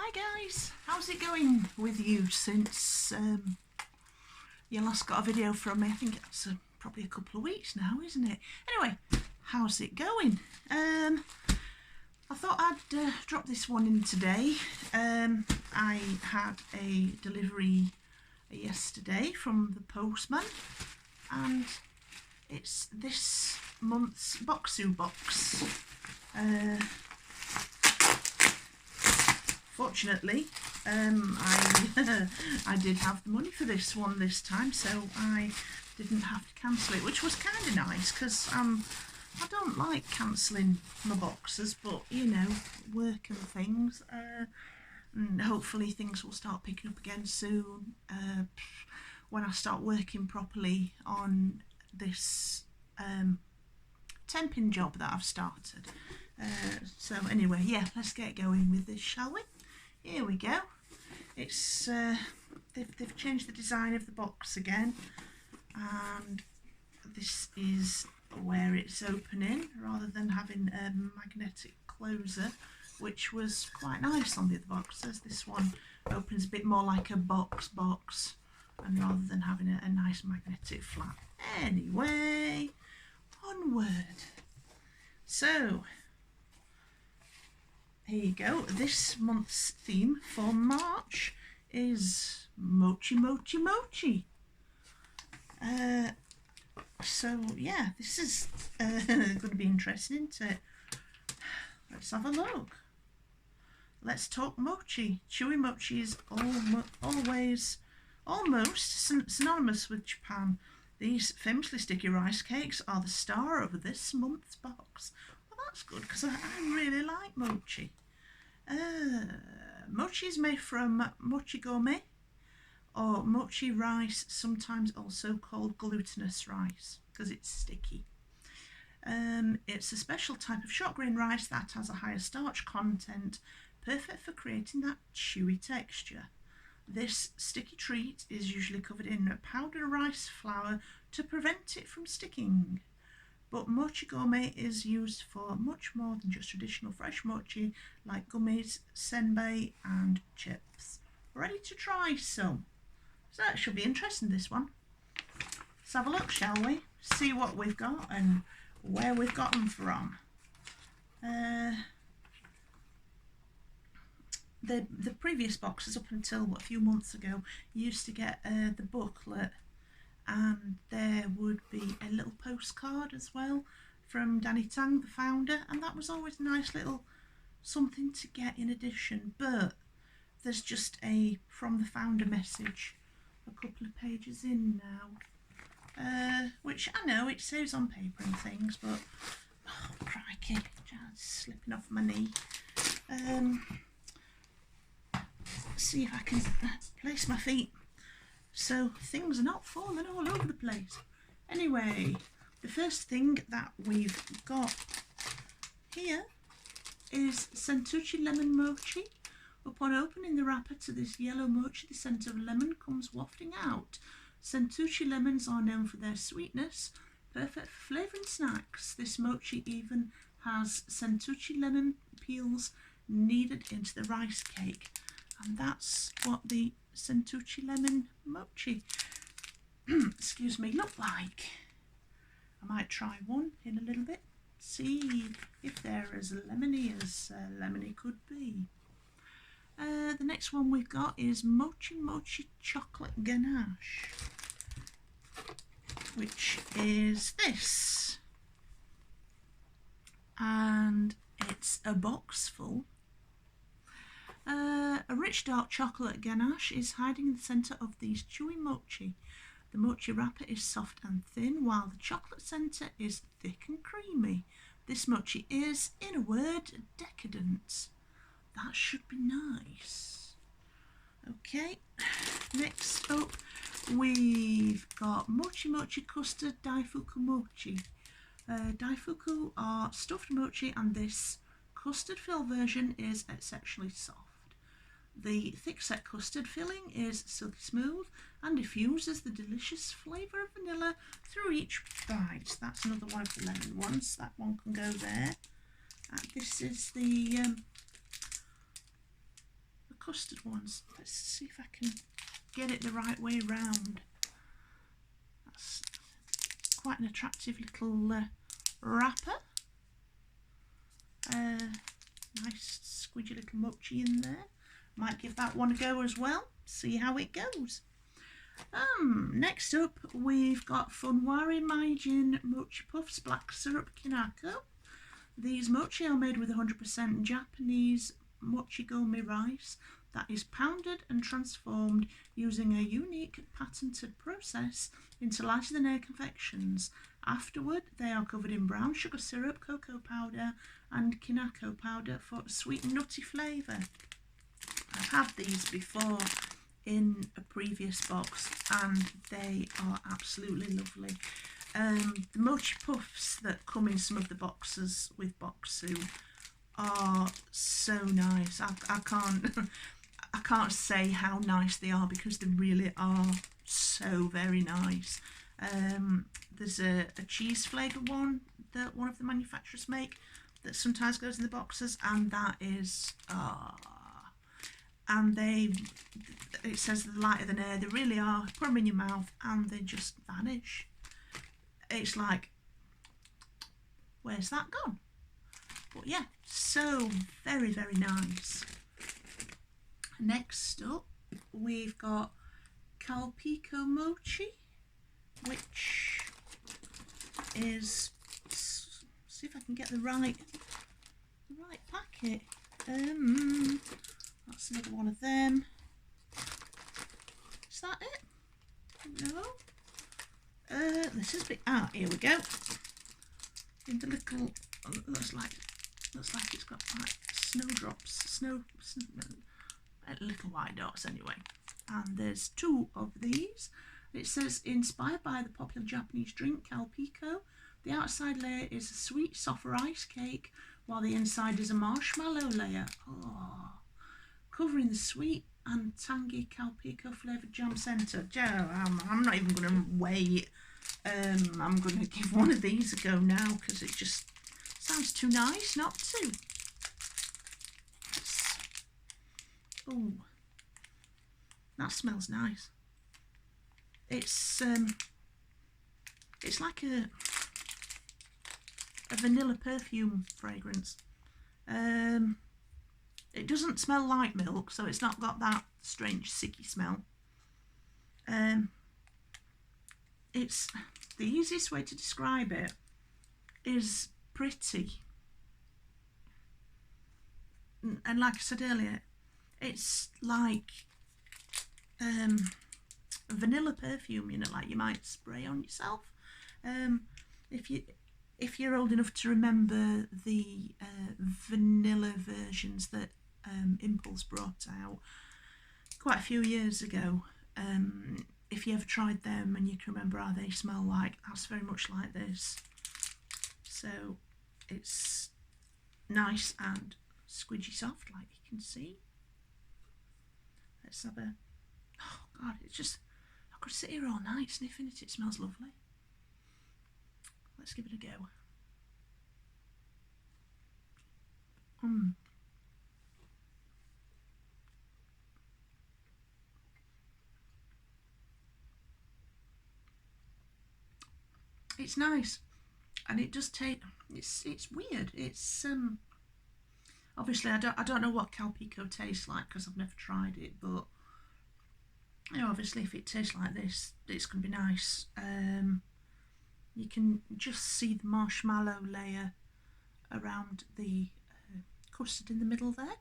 Hi guys, how's it going with you since you last got a video from me? I think it's probably a couple of weeks now, isn't it? Anyway, how's it going? I thought I'd drop this one in today. I had a delivery yesterday from the postman, and it's this month's Bokksu box. Fortunately, I did have the money for this one this time, so I didn't have to cancel it, which was kind of nice because I don't like cancelling my boxes, but you know, work and things, and hopefully things will start picking up again soon when I start working properly on this temping job that I've started. So anyway, yeah, let's get going with this, shall we? Here we go. It's they've changed the design of the box again, and this is where it's opening rather than having a magnetic closer, which was quite nice on the other boxes. This one opens a bit more like a box, and rather than having a nice magnetic flap. Anyway, onward. So here you go. This month's theme for March is Mochi, Mochi, Mochi. So yeah, this is going to be interesting, isn't it? Let's have a look. Let's talk mochi. Chewy mochi is always almost synonymous with Japan. These famously sticky rice cakes are the star of this month's box. Well, that's good because I really like mochi. Mochi is made from mochi gourmet or mochi rice, sometimes also called glutinous rice because it's sticky. It's a special type of short grain rice that has a higher starch content, perfect for creating that chewy texture. This sticky treat is usually covered in powdered rice flour to prevent it from sticking. But mochi gourmet is used for much more than just traditional fresh mochi like gummies, senbei and chips. Ready to try some? So that should be interesting, this one. Let's have a look, shall we? See what we've got and where we've got them from. The previous boxes up until a few months ago, you used to get the booklet, and there would be a little postcard as well from Danny Tang, the founder, and that was always a nice little something to get in addition. But there's just a from the founder message a couple of pages in now, which I know it saves on paper and things, but oh crikey, just slipping off my knee. See if I can place my feet so things are not falling all over the place. Anyway, the first thing that we've got here is Sentuchi lemon mochi. Upon opening the wrapper to this yellow mochi, the scent of lemon comes wafting out. Sentuchi lemons are known for their sweetness, perfect for flavouring snacks. This mochi even has Sentuchi lemon peels kneaded into the rice cake. And that's what the Sentuchi lemon mochi excuse me, look like. I might try one in a little bit, see if they're as lemony as lemony could be. The next one we've got is Mochi Mochi chocolate ganache, which is this, and it's a box full. A rich dark chocolate ganache is hiding in the centre of these chewy mochi. The mochi wrapper is soft and thin, while the chocolate centre is thick and creamy. This mochi is, in a word, decadent. That should be nice. Okay, next up we've got Mochi Mochi custard daifuku mochi. Daifuku are stuffed mochi, and this custard fill version is exceptionally soft. The thick-set custard filling is silky smooth and diffuses the delicious flavour of vanilla through each bite. That's another one of the lemon ones. That one can go there. And this is the custard ones. Let's see if I can get it the right way round. That's quite an attractive little wrapper. Nice squidgy little mochi in there. Might give that one a go as well. See how it goes. Next up we've got Funwari Maijin Mochi Puffs Black Syrup Kinako. These mochi are made with 100% Japanese mochi gourmet rice that is pounded and transformed using a unique patented process into lighter than air confections. Afterward, they are covered in brown sugar syrup, cocoa powder and kinako powder for a sweet nutty flavour. I've had these before in a previous box and they are absolutely lovely. The mochi puffs that come in some of the boxes with Bokksu are so nice. I can't say how nice they are because they really are so very nice. There's a cheese flavoured one that one of the manufacturers make that sometimes goes in the boxes, and that is and it says they're lighter than air. They really are. Put them in your mouth and they just vanish. It's like, where's that gone? But yeah, so very, very nice. Next up, we've got Calpico Mochi, which is, see if I can get the right packet. That's another one of them. Is that it? No. This is big. Here we go. In the little, looks like it's got like snowdrops, little white dots anyway. And there's 2 of these. It says inspired by the popular Japanese drink Calpico. The outside layer is a sweet soft rice cake, while the inside is a marshmallow layer. Oh, covering the sweet and tangy Calpico flavoured jam centre. I'm not even going to wait. I'm going to give one of these a go now because it just sounds too nice not to. Oh, that smells nice. It's like a vanilla perfume fragrance. It doesn't smell like milk, so it's not got that strange sicky smell. It's the easiest way to describe it is pretty, and like I said earlier, it's like vanilla perfume, you know, like you might spray on yourself. If you're old enough to remember the vanilla versions that Impulse brought out quite a few years ago, if you ever tried them and you can remember how they smell like, that's very much like this. So it's nice and squidgy soft, like you can see. Let's have a, oh god, it's just, I could sit here all night sniffing it. It smells lovely. Let's give it a go. It's nice, and it does take. It's weird. It's obviously I don't know what Calpico tastes like because I've never tried it, but you know, obviously if it tastes like this, it's gonna be nice. You can just see the marshmallow layer around the custard in the middle there.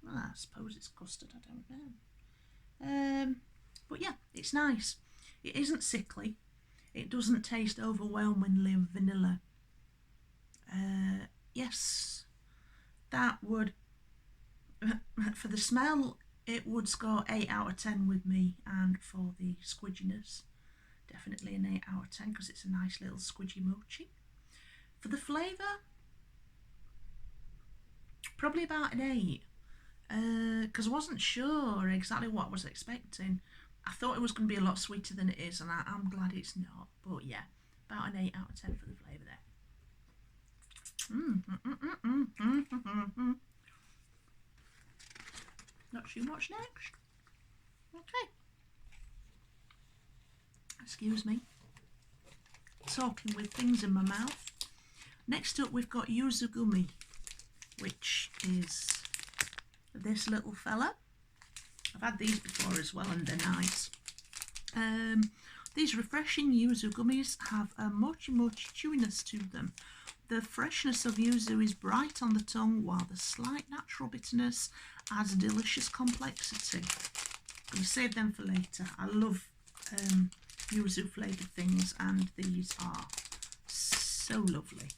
Well, I suppose it's custard, I don't know. But yeah, it's nice. It isn't sickly. It doesn't taste overwhelmingly vanilla. Yes, that would, for the smell, it would score 8 out of 10 with me, and for the squidginess, definitely an 8 out of 10 because it's a nice little squidgy mochi. For the flavour, probably about an 8, because I wasn't sure exactly what I was expecting. I thought it was going to be a lot sweeter than it is, and I'm glad it's not. But yeah, about an 8 out of 10 for the flavour there. Not too much next. Okay. Excuse me. Talking with things in my mouth. Next up we've got Yuzu gummy, which is this little fella. I've had these before as well and they're nice. These refreshing yuzu gummies have a mochi chewiness to them. The freshness of yuzu is bright on the tongue while the slight natural bitterness adds delicious complexity. I'm going to save them for later. I love yuzu flavoured things and these are so lovely.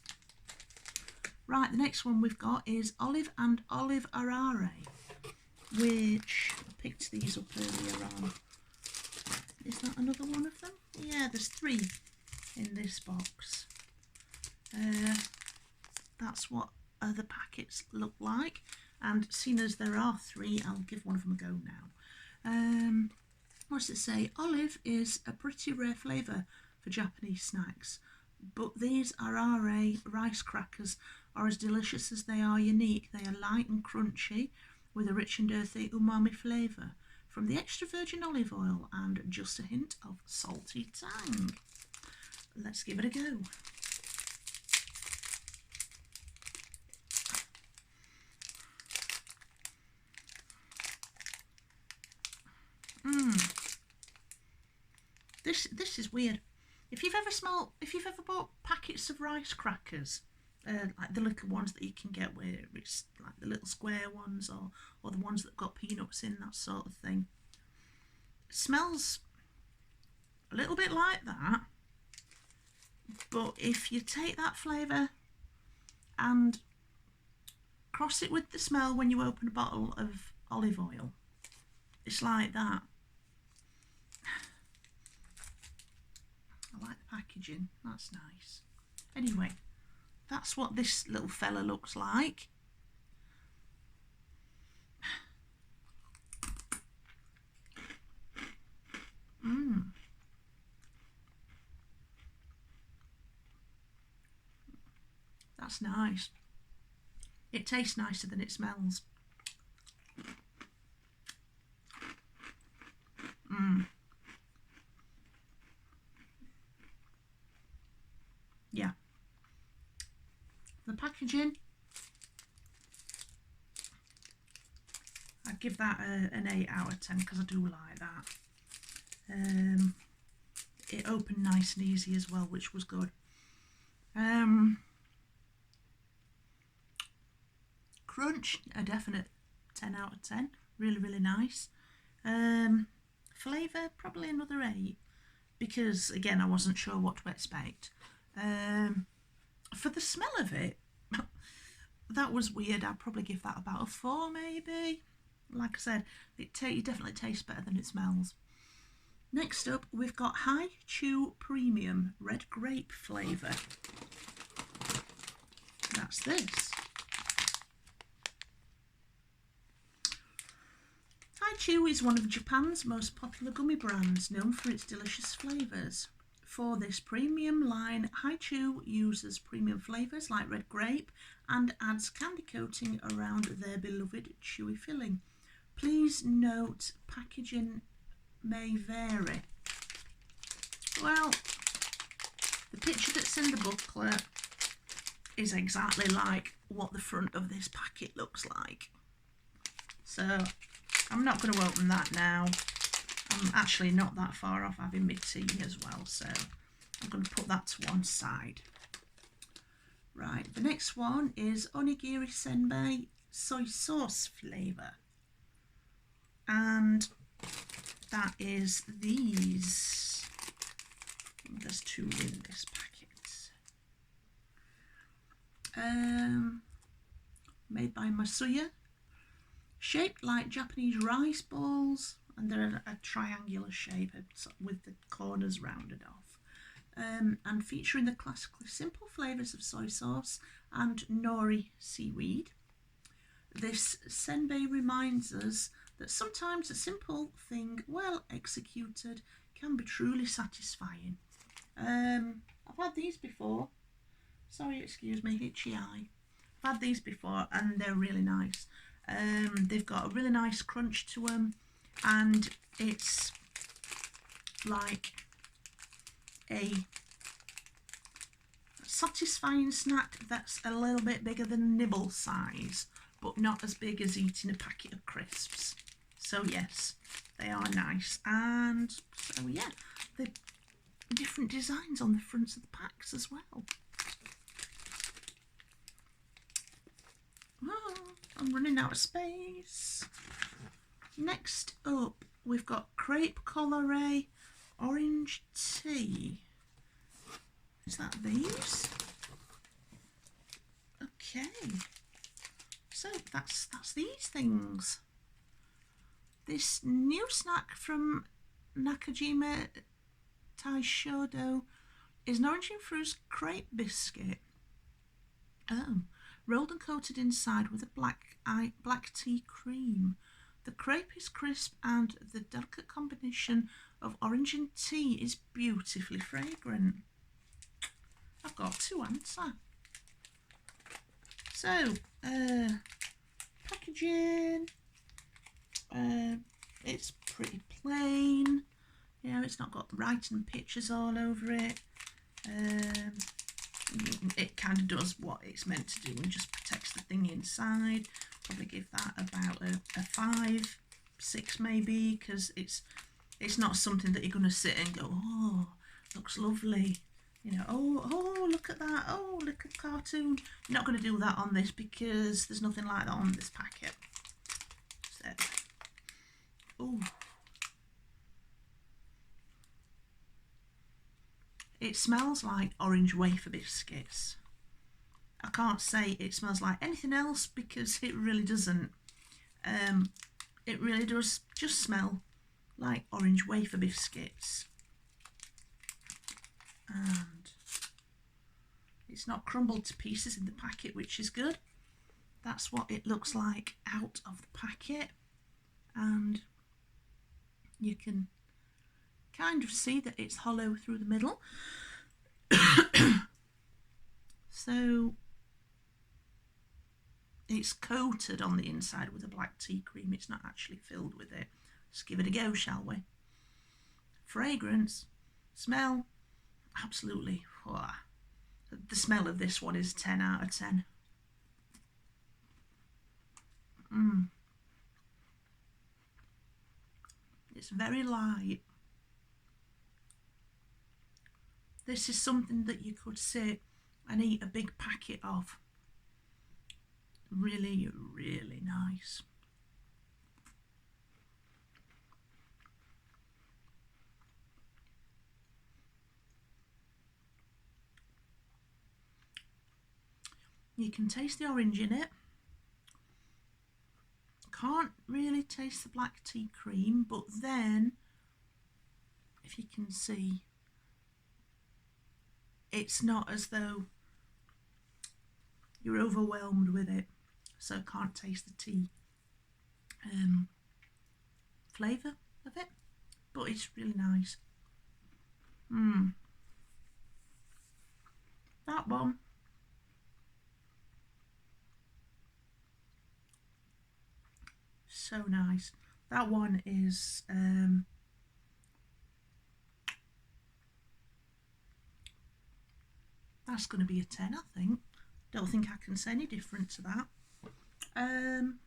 Right, the next one we've got is Olive and Olive Arare, which I picked these up earlier on. Is that another one of them? Yeah, there's 3 in this box. That's what the packets look like. And seeing as there are 3, I'll give one of them a go now. What does it say? Olive is a pretty rare flavour for Japanese snacks, but these Arare rice crackers are as delicious as they are unique. They are light and crunchy with a rich and earthy umami flavour from the extra virgin olive oil and just a hint of salty tang. Let's give it a go. This is weird. If you've ever bought packets of rice crackers, like the little ones that you can get where it's like the little square ones or the ones that got peanuts in, that sort of thing. It smells a little bit like that, but if you take that flavour and cross it with the smell when you open a bottle of olive oil, it's like that. I like the packaging, that's nice. Anyway, that's what this little fella looks like. That's nice. It tastes nicer than it smells. Yeah. The packaging, I'd give that an 8 out of 10 because I do like that. It opened nice and easy as well, which was good. Crunch, a definite 10 out of 10. Really, really nice. Flavour, probably another 8 because, again, I wasn't sure what to expect. For the smell of it, that was weird. I'd probably give that about a 4 maybe. Like I said, it definitely tastes better than it smells. Next up, we've got High Chew Premium Red Grape flavour. That's this. High Chew is one of Japan's most popular gummy brands, known for its delicious flavours. For this premium line, High Chew uses premium flavours like red grape and adds candy coating around their beloved chewy filling. Please note, packaging may vary. Well, the picture that's in the booklet is exactly like what the front of this packet looks like. So I'm not going to open that now. I'm actually not that far off having my tea as well, so I'm going to put that to one side. Right, the next one is Onigiri Senbei soy sauce flavour. And that is these. There's 2 in this packet. Made by Masuya. Shaped like Japanese rice balls, and they're a triangular shape with the corners rounded off. And featuring the classically simple flavours of soy sauce and nori seaweed. This senbei reminds us that sometimes a simple thing, well executed, can be truly satisfying. I've had these before. Sorry, excuse me, itchy eye. I've had these before and they're really nice. They've got a really nice crunch to them, and it's like a satisfying snack that's a little bit bigger than nibble size, but not as big as eating a packet of crisps. So yes, they are nice. And so yeah, the different designs on the fronts of the packs as well. Oh, I'm running out of space. Next up, we've got Crepe Collar orange tea. Is that these? Okay. So that's these things. This new snack from Nakajima Taishodo is an orange infused crepe biscuit. Oh, rolled and coated inside with a black tea cream. The crepe is crisp and the delicate combination of orange and tea is beautifully fragrant. I've got to answer. So, packaging. It's pretty plain. You know, it's not got writing and pictures all over it. It kind of does what it's meant to do and just protects the thing inside. Probably give that about a 5, 6 maybe, because it's not something that you're going to sit and go, oh, looks lovely. You know, oh, look at that. Oh, look at the cartoon. You're not going to do that on this because there's nothing like that on this packet. So, oh. It smells like orange wafer biscuits. I can't say it smells like anything else because it really doesn't. It really does just smell like orange wafer biscuits. And it's not crumbled to pieces in the packet, which is good. That's what it looks like out of the packet, and you can kind of see that it's hollow through the middle. So it's coated on the inside with a black tea cream. It's not actually filled with it. Let's give it a go, shall we? Fragrance, smell, absolutely. Oh, the smell of this one is 10 out of 10. It's very light. This is something that you could sit and eat a big packet of. Really, really nice. You can taste the orange in it. Can't really taste the black tea cream, but then, if you can see, it's not as though you're overwhelmed with it, so can't taste the tea flavour of it, but it's really nice. That one, so nice. That one is that's going to be a 10, I think. Don't think I can say any different to that. And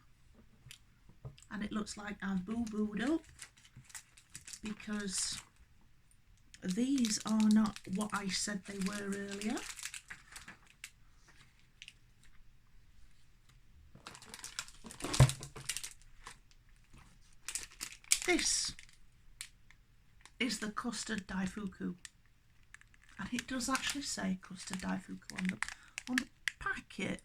it looks like I've boo-booed up because these are not what I said they were earlier. This is the custard daifuku, and it does actually say custard daifuku on the packet.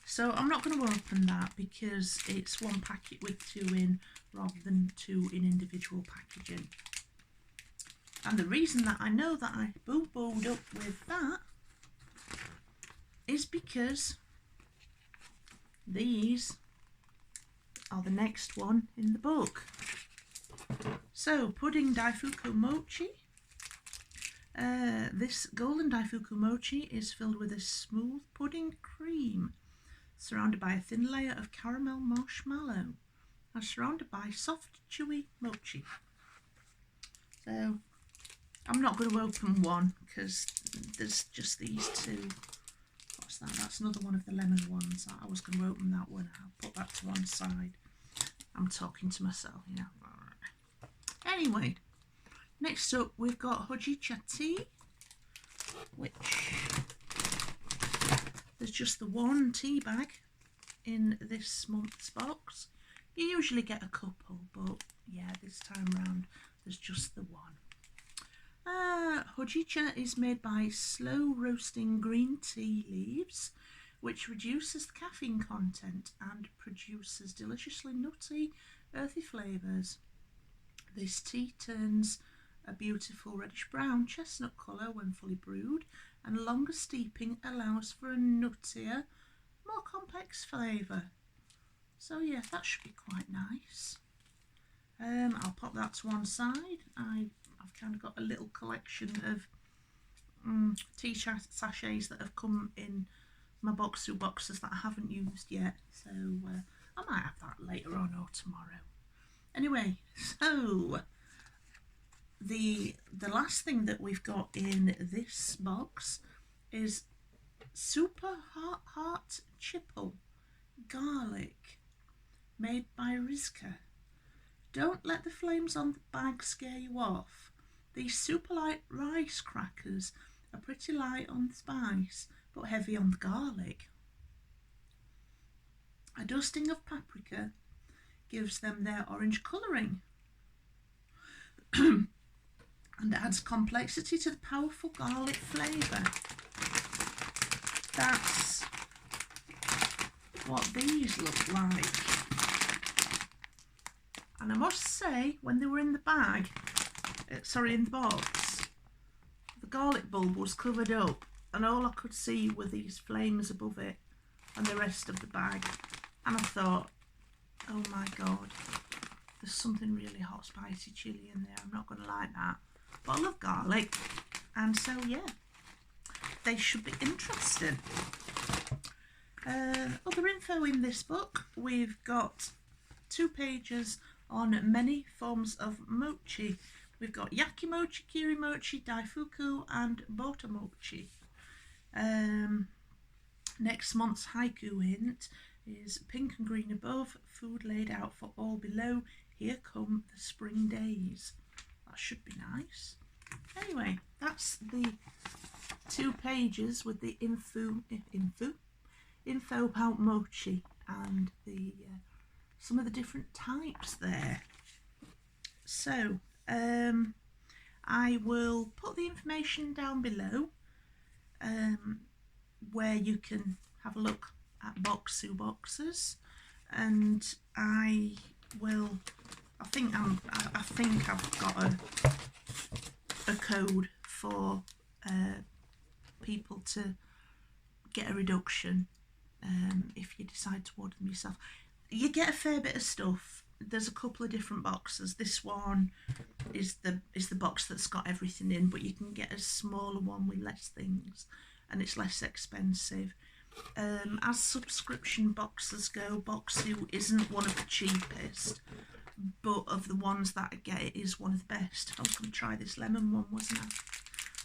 So I'm not going to open that because it's one packet with 2 in rather than 2 in individual packaging. And the reason that I know that I boo-booed up with that is because these are the next one in the book. So, pudding daifuku mochi. This golden daifuku mochi is filled with a smooth pudding cream. surrounded by a thin layer of caramel marshmallow and surrounded by soft, chewy mochi. So I'm not going to open one because there's just these two. What's that? That's another one of the lemon ones. I was going to open that one. I'll put that to one side. I'm talking to myself, yeah. Anyway, next up we've got hojicha tea, which there's just the one tea bag in this month's box. You usually get a couple, but yeah, this time round there's just the one. Hojicha is made by slow roasting green tea leaves, which reduces the caffeine content and produces deliciously nutty, earthy flavours. This tea turns a beautiful reddish brown chestnut colour when fully brewed, and longer steeping allows for a nuttier, more complex flavour. So yeah, that should be quite nice. I'll pop that to one side. I've kind of got a little collection of tea sachets that have come in my Bokksu boxes that I haven't used yet, so I might have that later on or tomorrow. Anyway, so the last thing that we've got in this box is Super Heart Chipple Garlic, made by Rizka. Don't let the flames on the bag scare you off. These super light rice crackers are pretty light on the spice, but heavy on the garlic. A dusting of paprika gives them their orange colouring and adds complexity to the powerful garlic flavour. That's what these look like. And I must say, when they were in the bag, in the box, the garlic bulb was covered up and all I could see were these flames above it and the rest of the bag. And I thought, oh my god, there's something really hot spicy chilli in there. I'm not going to like that. But I love garlic. And so, yeah, they should be interesting. Other info in this book, we've got 2 pages on many forms of mochi. We've got yaki mochi, kiri mochi, daifuku and bota mochi. Next month's haiku hint is pink and green above, food laid out for all below, here come the spring days. That should be nice. Anyway, that's the 2 pages with the info about mochi and the some of the different types there. So I will put the information down below where you can have a look at Bokksu boxes, and I think I've got a code for people to get a reduction if you decide to order them yourself. You get a fair bit of stuff. There's a couple of different boxes. This one is the box that's got everything in, but you can get a smaller one with less things and it's less expensive. As subscription boxes go, Bokksu isn't one of the cheapest, but of the ones that I get, it is one of the best. I was going to try this lemon one, wasn't I?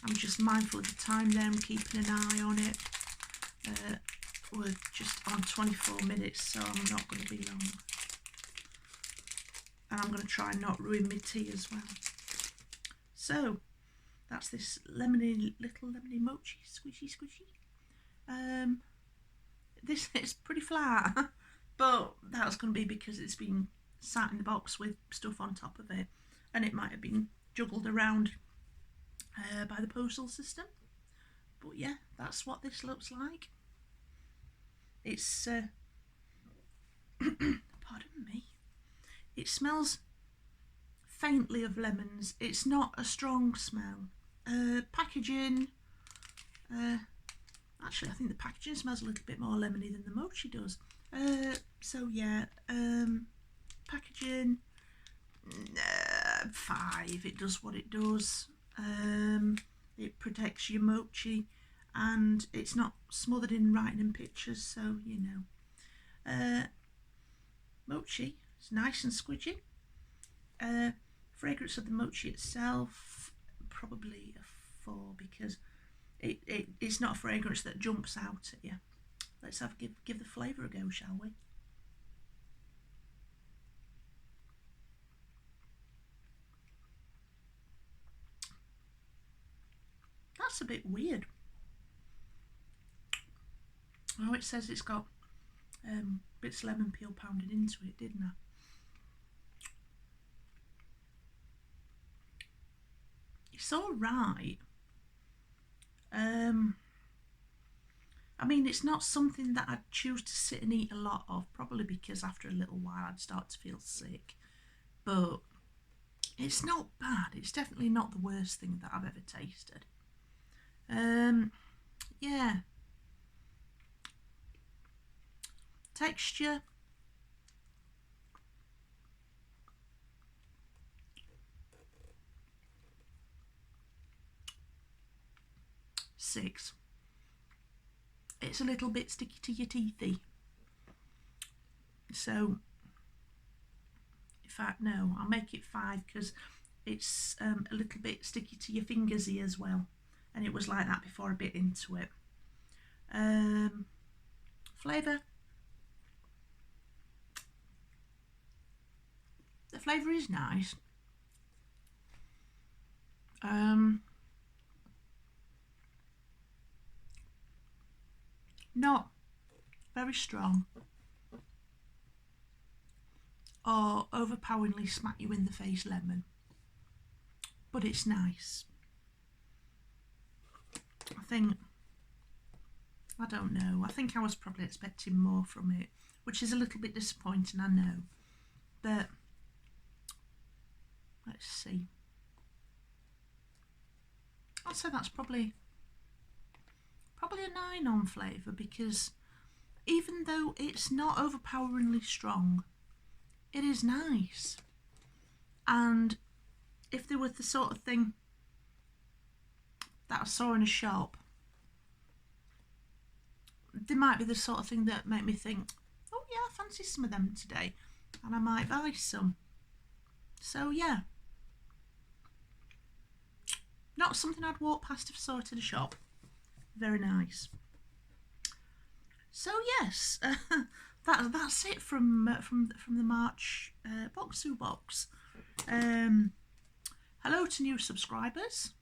I'm just mindful of the time there. I'm keeping an eye on it. We're just on 24 minutes, so I'm not going to be long. And I'm going to try and not ruin my tea as well. So, that's this little lemony mochi, squishy. This is pretty flat, but that's going to be because it's been sat in the box with stuff on top of it, and it might have been juggled around by the postal system. But yeah, that's what this looks like. It's pardon me, it smells faintly of lemons. It's not a strong smell. Packaging, actually I think the packaging smells a little bit more lemony than the mochi does. So yeah, packaging 5. It does what it does. It protects your mochi and it's not smothered in writing and pictures, so you know, Mochi, it's nice and squidgy. Fragrance of the mochi itself, probably a 4 because it's not a fragrance that jumps out at you. Let's give the flavour a go, shall we? That's a bit weird. Oh, it says it's got bits of lemon peel pounded into it, didn't I? It's all right. I mean, it's not something that I'd choose to sit and eat a lot of, probably because after a little while I'd start to feel sick. But it's not bad. It's definitely not the worst thing that I've ever tasted. Yeah. Texture. Six. It's a little bit sticky to your teethy. So, in fact, no, I'll make it 5 because it's a little bit sticky to your fingersy as well. And it was like that before I bit into it. Flavour. The flavour is nice. Not very strong or overpoweringly smack you in the face lemon, but it's nice. I don't know, I think I was probably expecting more from it, which is a little bit disappointing, I know, but let's see. I'd say that's probably a 9 on flavour, because even though it's not overpoweringly strong, it is nice. And if there was the sort of thing that I saw in a shop, there might be the sort of thing that make me think, oh yeah, I fancy some of them today, and I might buy some. So yeah, not something I'd walk past if I saw it in a shop. Very nice. So yes, that's it from the March Bokksu box. Hello to new subscribers.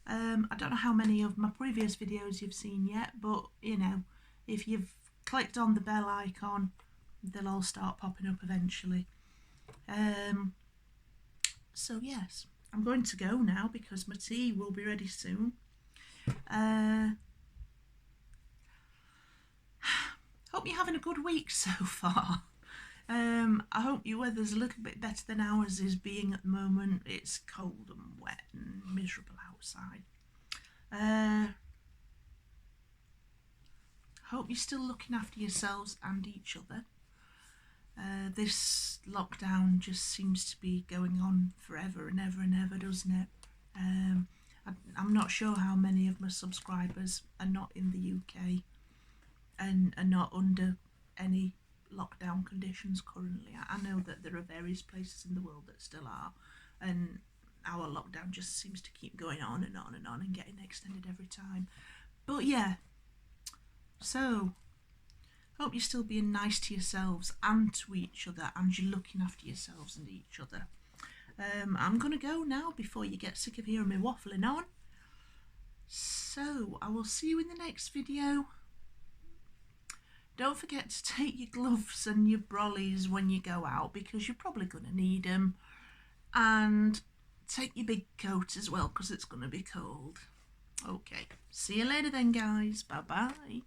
I don't know how many of my previous videos you've seen yet, but you know, if you've clicked on the bell icon, they'll all start popping up eventually. So yes, I'm going to go now because my tea will be ready soon. Hope you're having a good week so far. I hope your weather's a little bit better than ours is being at the moment. It's cold and wet and miserable outside. Hope you're still looking after yourselves and each other. This lockdown just seems to be going on forever and ever and ever, doesn't it? I'm not sure how many of my subscribers are not in the UK and are not under any lockdown conditions currently. I know that there are various places in the world that still are, and our lockdown just seems to keep going on and on and on and getting extended every time. But yeah, so hope you're still being nice to yourselves and to each other, and you're looking after yourselves and each other. I'm gonna go now before you get sick of hearing me waffling on. So I will see you in the next video. Don't forget to take your gloves and your brollies when you go out, because you're probably going to need them. And take your big coat as well, because it's going to be cold. Okay, see you later then, guys. Bye-bye.